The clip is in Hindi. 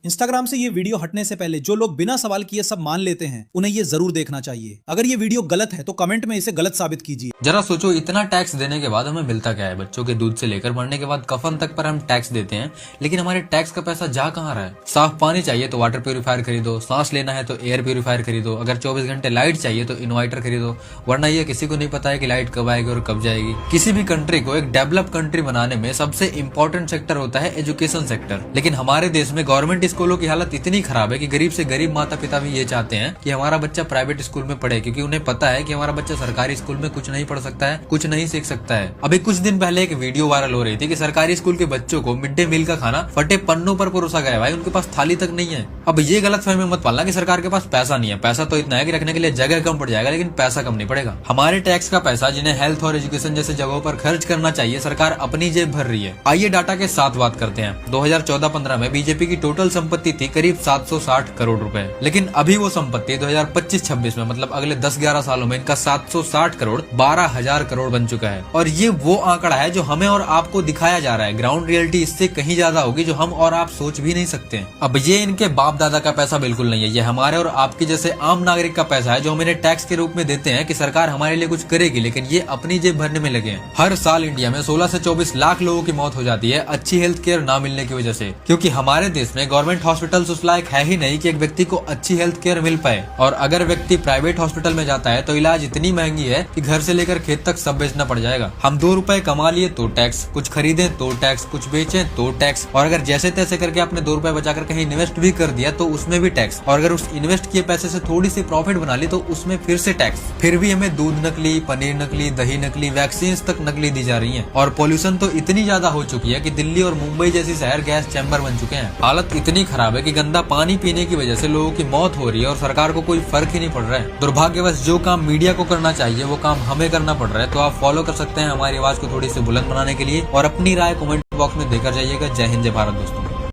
इंस्टाग्राम से ये वीडियो हटने से पहले जो लोग बिना सवाल किए सब मान लेते हैं उन्हें ये जरूर देखना चाहिए। अगर ये वीडियो गलत है तो कमेंट में इसे गलत साबित कीजिए। जरा सोचो, इतना टैक्स देने के बाद हमें मिलता क्या है? बच्चों के दूध से लेकर मरने के बाद कफन तक पर हम टैक्स देते हैं, लेकिन हमारे टैक्स का पैसा जा कहाँ रहा है? साफ पानी चाहिए तो वाटर प्यूरिफायर खरीदो, सांस लेना है तो एयर प्यूरिफायर खरीदो, अगर 24 घंटे लाइट चाहिए तो इन्वर्टर खरीदो, वरना ये किसी को नहीं पता है कि लाइट कब आएगी और कब जाएगी। किसी भी कंट्री को एक डेवलप कंट्री बनाने में सबसे इम्पोर्टेंट सेक्टर होता है एजुकेशन सेक्टर, लेकिन हमारे देश में गवर्नमेंट स्कूलों की हालत इतनी खराब है कि गरीब से गरीब माता पिता भी ये चाहते हैं कि हमारा बच्चा प्राइवेट स्कूल में पढ़े, क्योंकि उन्हें पता है कि हमारा बच्चा सरकारी स्कूल में कुछ नहीं पढ़ सकता है, कुछ नहीं सीख सकता है। अभी कुछ दिन पहले एक वीडियो वायरल हो रही थी कि सरकारी स्कूल के बच्चों को मिड डे मील का खाना फटे पन्नों पर परोसा गया। भाई, उनके पास थाली तक नहीं है। अब ये गलत फहमी मत पालना कि सरकार के पास पैसा नहीं है। पैसा तो इतना है कि रखने के लिए जगह कम पड़ जाएगा, लेकिन पैसा कम नहीं पड़ेगा। हमारे टैक्स का पैसा जिन्हें हेल्थ और एजुकेशन जैसे जगहों पर खर्च करना चाहिए, सरकार अपनी जेब भर रही है। आइए डाटा के साथ बात करते हैं। 2014-15 में बीजेपी की टोटल संपत्ति थी करीब 760 करोड़ रुपए, लेकिन अभी वो संपत्ति 2025-26 में मतलब अगले 10-11 सालों में इनका 760 करोड़ 12,000 करोड़ बन चुका है। और ये वो आंकड़ा है जो हमें और आपको दिखाया जा रहा है। ग्राउंड रियलिटी इससे कहीं ज्यादा होगी जो हम और आप सोच भी नहीं सकते हैं। अब ये इनके बाप दादा का पैसा बिल्कुल नहीं है, ये हमारे और आपके जैसे आम नागरिक का पैसा है जो हम इन्हें टैक्स के रूप में देते हैं कि सरकार हमारे लिए कुछ करेगी, लेकिन ये अपनी जेब भरने में लगे हैं। हर साल इंडिया में 16 से 24 लाख लोगों की मौत हो जाती है अच्छी हेल्थ केयर ना मिलने की वजह से, क्योंकि हमारे देश में गवर्नमेंट हॉस्पिटल उस लायक है ही नहीं कि एक व्यक्ति को अच्छी हेल्थ केयर मिल पाए। और अगर व्यक्ति प्राइवेट हॉस्पिटल में जाता है तो इलाज इतनी महंगी है कि घर से लेकर खेत तक सब बेचना पड़ जाएगा। हम 2 रुपए कमा लिए तो टैक्स, कुछ खरीदे तो टैक्स, कुछ बेचे तो टैक्स, और अगर जैसे तैसे करके आपने 2 रुपए बचाकर कहीं इन्वेस्ट भी कर दिया तो उसमें भी टैक्स, और अगर उस इन्वेस्ट किए पैसे से थोड़ी सी प्रॉफिट बना ली तो उसमें फिर से टैक्स। फिर भी हमें दूध नकली, पनीर नकली, दही नकली, वैक्सीन तक नकली दी जा रही है। और पॉल्यूशन तो इतनी ज्यादा हो चुकी है कि दिल्ली और मुंबई जैसी शहर गैस चैम्बर बन चुके हैं। हालत इतनी खराब है कि गंदा पानी पीने की वजह से लोगों की मौत हो रही है और सरकार को कोई फर्क ही नहीं पड़ रहा है। दुर्भाग्यवश जो काम मीडिया को करना चाहिए वो काम हमें करना पड़ रहा है। तो आप फॉलो कर सकते हैं हमारी आवाज को थोड़ी सी बुलंद बनाने के लिए, और अपनी राय कमेंट बॉक्स में देकर जाइएगा। जय हिंद, जय भारत दोस्तों।